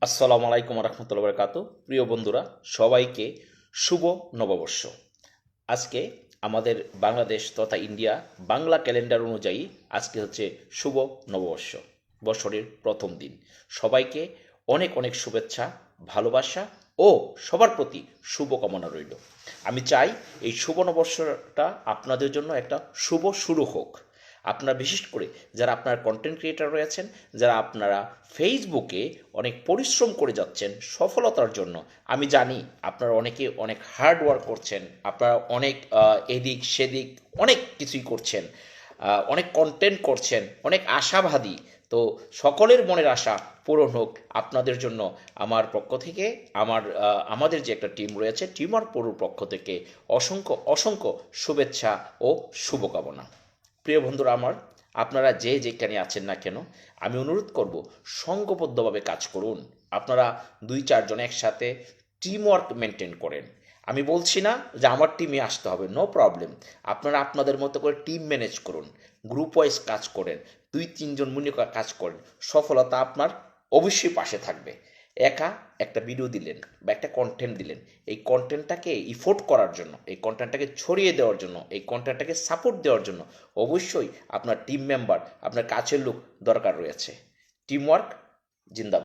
আসসালামু আলাইকুম রহমতুল্লাহ বরকাত। প্রিয় বন্ধুরা, সবাইকে শুভ নববর্ষ। আজকে আমাদের বাংলাদেশ তথা ইন্ডিয়া বাংলা ক্যালেন্ডার অনুযায়ী আজকে হচ্ছে শুভ নববর্ষ, বছরের প্রথম দিন। সবাইকে অনেক অনেক শুভেচ্ছা, ভালোবাসা ও সবার প্রতি শুভকামনা রইল। আমি চাই এই শুভ নববর্ষটা আপনাদের জন্য একটা শুভ শুরু হোক। আপনারা বিশেষ করে যারা আপনার কন্টেন্ট ক্রিয়েটর রয়েছেন, যারা আপনারা ফেসবুকে অনেক পরিশ্রম করে যাচ্ছেন সফলতার জন্য, আমি জানি আপনারা অনেকে অনেক হার্ড ওয়ার্ক করছেন, আপনারা অনেক এদিক সেদিক অনেক কিছুই করছেন, অনেক কন্টেন্ট করছেন, অনেক আশাবাদী। তো সকলের মনের আশা পূরণ হোক আপনাদের জন্য আমার পক্ষ থেকে, আমাদের যে একটা টিম রয়েছে, টিমার পড়ুর পক্ষ থেকে অসংখ্য অসংখ্য শুভেচ্ছা ও শুভকামনা। প্রিয় বন্ধুরা আমার, আপনারা যে যেখানে আছেন না কেন, আমি অনুরোধ করব সংঘবদ্ধভাবে কাজ করুন। আপনারা 2-4 জন একসাথে টিম ওয়ার্ক মেনটেন করেন। আমি বলছি না যে আমার টিমে আসতে হবে, নো প্রবলেম। আপনারা আপনাদের মতো করে টিম ম্যানেজ করুন, গ্রুপ ওয়াইজ কাজ করেন, 2-3 জন মিলে কাজ করেন। সফলতা আপনার অবশ্যই পাশে থাকবে। একা একটা ভিডিও দিলেন বা একটা কন্টেন্ট দিলেন, এই কন্টেন্টটাকে ইফোর্ট করার জন্য, এই কন্টেন্টটাকে ছড়িয়ে দেওয়ার জন্য, এই কন্টেন্টটাকে সাপোর্ট দেওয়ার জন্য অবশ্যই আপনার টিম মেম্বার, আপনার কাছের লোক দরকার রয়েছে। টিমওয়ার্ক জিন্দাবাদ।